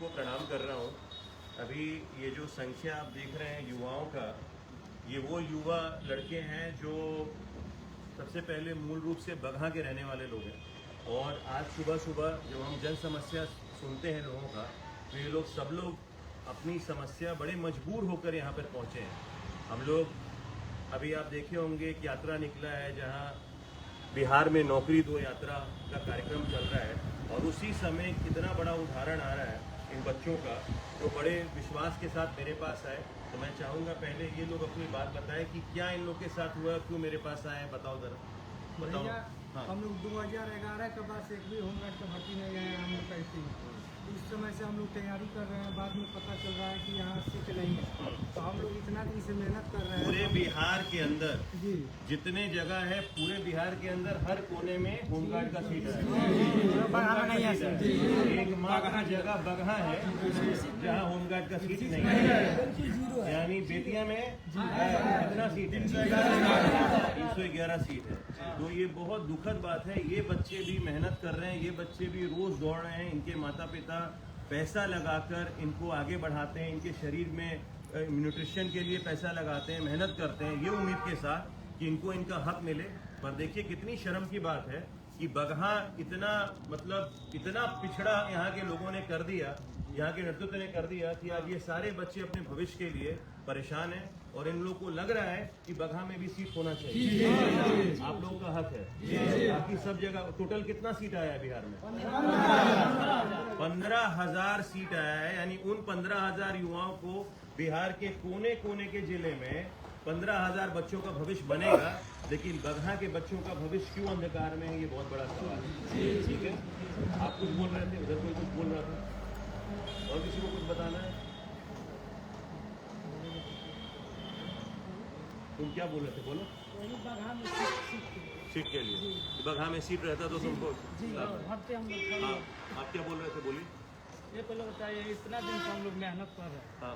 सबको प्रणाम कर रहा हूँ। अभी ये जो संख्या आप देख रहे हैं युवाओं का, ये वो युवा लड़के हैं जो सबसे पहले मूल रूप से बगहा के रहने वाले लोग हैं। और आज सुबह सुबह जब हम जन समस्या सुनते हैं लोगों का, तो ये लोग सब लोग अपनी समस्या बड़े मजबूर होकर यहाँ पर पहुँचे हैं। हम लोग अभी आप देखे होंगे एक यात्रा निकला है जहाँ बिहार में नौकरी दो यात्रा का कार्यक्रम चल रहा है, और उसी समय कितना बड़ा उदाहरण आ रहा है इन बच्चों का, जो बड़े विश्वास के साथ मेरे पास आए। तो मैं चाहूँगा पहले ये लोग अपनी बात बताएं कि क्या इन लोग के साथ हुआ, क्यों मेरे पास आए, बताओ ज़रा, बताओ। हाँ। हम लोग 2011 के बाद से एक भी होमगार्ड का भर्ती नहीं आया हम लोग का। इसी इस समय से हम लोग तैयारी कर रहे हैं, बाद में पता चल रहा है कि यहाँ सीट नहीं है, तो हम लोग इतना दिन से मेहनत कर रहे हैं। पूरे बिहार के अंदर जी जितने जगह है, पूरे बिहार के अंदर हर कोने में होमगार्ड का सीट है। एक मात्र जगह बगहा है जहाँ होमगार्ड का सीट नहीं है, यानी बेतिया में कितना सीट है? 311 सीट है। तो ये बहुत दुखद बात है। ये बच्चे भी मेहनत कर रहे हैं, ये बच्चे भी रोज दौड़ रहे हैं। इनके माता पिता पैसा लगाकर इनको आगे बढ़ाते हैं, इनके शरीर में न्यूट्रिशन के लिए पैसा लगाते हैं, मेहनत करते हैं, ये उम्मीद के साथ कि इनको इनका हक मिले। पर देखिए कितनी शर्म की बात है कि बगहा इतना इतना पिछड़ा यहाँ के लोगों ने कर दिया, यहाँ के नेतृत्व ने कर दिया कि आज ये सारे बच्चे अपने भविष्य के लिए परेशान हैं, और इन लोगों को लग रहा है कि बगहा में भी सीट होना चाहिए। आप लोगों का हक है। बाकी सब जगह टोटल कितना सीट आया है बिहार में? 15,000 सीट आया है। यानी उन 15,000 युवाओं को बिहार के कोने कोने के जिले में 15,000 बच्चों का भविष्य बनेगा। लेकिन बगहा के बच्चों का भविष्य क्यों अंधकार में है, ये बहुत बड़ा सवाल है। ठीक है, आप कुछ बोल रहे थे, उधर कोई कुछ बोल रहा था, और किसी को कुछ बताना है? तुम क्या बोल रहे थे, बोलो। बगहा में सीट के लिए बगहा में सीट रहता तो तुमको भरते हम लोग। हाँ, आप क्या बोल रहे थे, बोलिए। ये पहले बताइए, इतना दिन से हम लोग मेहनत कर रहे हैं, हाँ,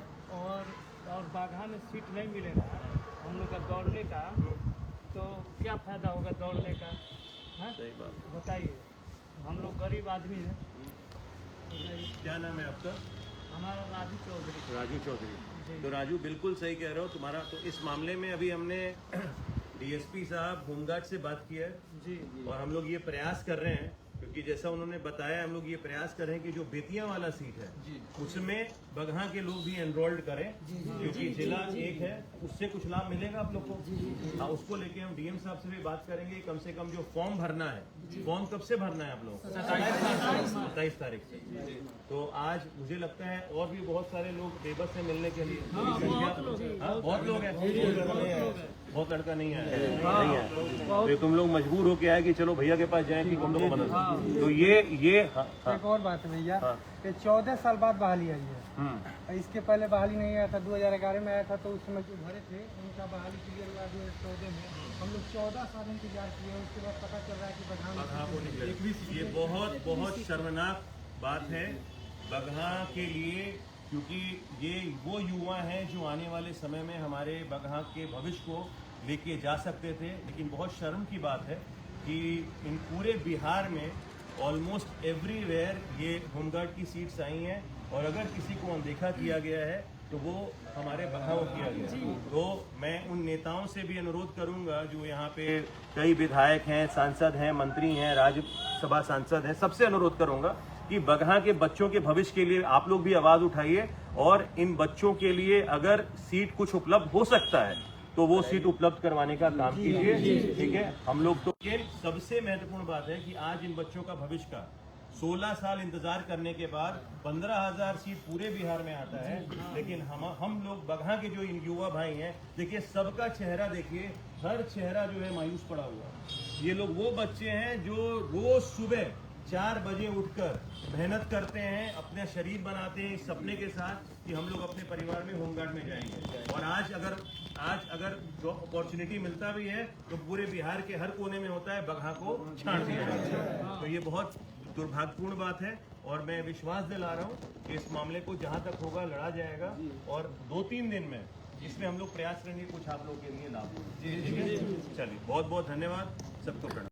और बाघा में सीट नहीं मिलेगा हम लोग का दौड़ने का, तो क्या फायदा होगा दौड़ने का? हाँ सही बात। बताइए, हम लोग गरीब आदमी हैं। क्या नाम है आपका? हमारा राजू चौधरी। राजू चौधरी। तो राजू बिल्कुल सही कह रहे हो तुम्हारा। तो इस मामले में अभी हमने डीएसपी साहब होमगार्ड से बात की है जी, और हम लोग ये प्रयास कर रहे हैं, क्योंकि जैसा उन्होंने बताया, हम लोग ये प्रयास कर रहे हैं कि जो बेतिया वाला सीट है उसमें बगहा के लोग भी एनरोल्ड करें, क्योंकि जिला एक है, उससे कुछ लाभ मिलेगा आप लोग को। हाँ, उसको लेके हम डीएम साहब से भी बात करेंगे। कम से कम जो फॉर्म भरना है, फॉर्म कब से भरना है आप लोगों को? 27 तारीख से। तो आज मुझे लगता है और भी बहुत सारे लोग बेबस है मिलने के लिए। बहुत लोग हैं, बहुत लड़का नहीं है। तो तुम लोग मजबूर हो के आए कि चलो भैया के पास जाएं कि तुम लोग को मदद। तो ये एक और बात है भैया, कि 14 साल बाद बहाली आई है। इसके पहले बहाली नहीं आया था, 2011 में आया था, तो उस समय जो भरे थे उनका बहाली क्लियर हुआ 2014 में। हम लोग 14 साल इंतजार किए, उसके बाद पता चल रहा है कि बगहा को निकले। ये बहुत शर्मनाक बात है बगहा के लिए, क्योंकि ये वो युवा हैं जो आने वाले समय में हमारे बगहा के भविष्य को लेके जा सकते थे। लेकिन बहुत शर्म की बात है कि इन पूरे बिहार में ऑलमोस्ट एवरीवेयर ये होमगार्ड की सीट्स आई हैं, और अगर किसी को अनदेखा किया गया है तो वो हमारे बगहा को किया गया। तो मैं उन नेताओं से भी अनुरोध करूंगा जो यहाँ पे कई विधायक हैं, सांसद हैं, मंत्री हैं, राज्यसभा सांसद हैं, सबसे अनुरोध करूंगा कि बगहा के बच्चों के भविष्य के लिए आप लोग भी आवाज उठाइए, और इन बच्चों के लिए अगर सीट कुछ उपलब्ध हो सकता है तो वो सीट उपलब्ध करवाने का काम कीजिए। ठीक है, हम लोग तो सबसे महत्वपूर्ण बात है कि आज इन बच्चों का भविष्य का 16 साल इंतजार करने के बाद 15,000 सीट पूरे बिहार में आता है। लेकिन हम लोग बगहा के जो इन युवा भाई हैं, देखिए सबका चेहरा देखिए, हर चेहरा जो है मायूस पड़ा हुआ। ये लोग वो बच्चे हैं जो रोज सुबह 4 बजे उठकर मेहनत करते हैं, अपने शरीर बनाते हैं इस सपने के साथ कि हम लोग अपने परिवार में होमगार्ड में जाएंगे। और आज अगर जो अपॉर्चुनिटी मिलता भी है तो पूरे बिहार के हर कोने में होता है, बगहा को छांट दिया जाता है। तो ये बहुत दुर्भाग्यपूर्ण बात है, और मैं विश्वास दिला रहा हूँ कि इस मामले को जहाँ तक होगा लड़ा जाएगा, और 2-3 दिन में इसमें हम लोग प्रयास करेंगे कुछ आप लोग के लिए लाभ। चलिए, बहुत बहुत धन्यवाद, सबको प्रणाम।